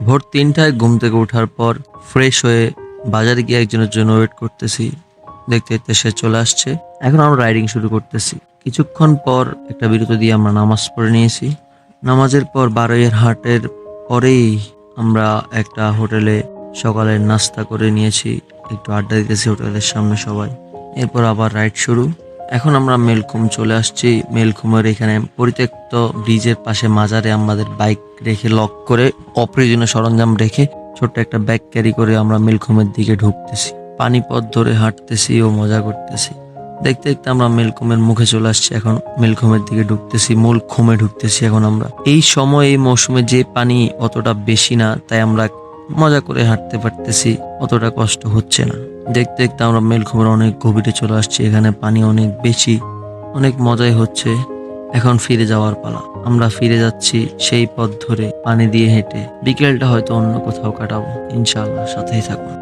ভোর ৩টায় ঘুম থেকে ওঠার পর ফ্রেশ হয়ে বাজারে গিয়ে একজনের জন্য ওয়েট করতেছি। দেখতে দেখতে সে চলে আসছে। এখন আমরা রাইডিং শুরু করতেছি। কিছুক্ষণ পর একটা বিরতি দিয়ে আমরা নামাজ পড়ে নিয়েছি। নামাজের পর বারইয়ের হাটের পরেই আমরা একটা হোটেলে সকালের নাস্তা করে নিয়েছি। একটু আড্ডা দিতেছি হোটেলের সামনে সবাই। এরপর আবার রাইড শুরু। এখন আমরা মেলখুম চলে আসছি। মেলখুমের এখানে পরিত্যক্ত ব্রিজের পাশে মাজারে আমাদের বাইক রেখে লক করে অপ্রয়োজনীয় সরঞ্জাম রেখে ছোট্ট একটা ব্যাগ ক্যারি করে আমরা মেলখুমের দিকে ঢুকতেছি। পানিপথ ধরে হাঁটতেছি ও মজা করতেছি। দেখতে দেখতে আমরা মেলখুমের মুখে চলে আসছি। এখন মেলখুমের দিকে ঢুকতেছি, মূল খুমে ঢুকতেছি। এখন আমরা এই সময় এই মৌসুমে যে পানি অতটা বেশি না, তাই আমরা মজা করে হাঁটতে পারতেছি, অতটা কষ্ট হচ্ছে না। দেখতে দেখতে আমরা মেলখুমের অনেক গভীরে চলে আসছি। এখানে পানি অনেক বেশি, অনেক মজাই হচ্ছে। এখন ফিরে যাওয়ার পালা। আমরা ফিরে যাচ্ছি সেই পথ ধরে পানি দিয়ে হেঁটে। বিকেলটা হয়তো অন্য কোথাও কাটাবো, ইনশাআল্লাহ। সাথেই থাকুন।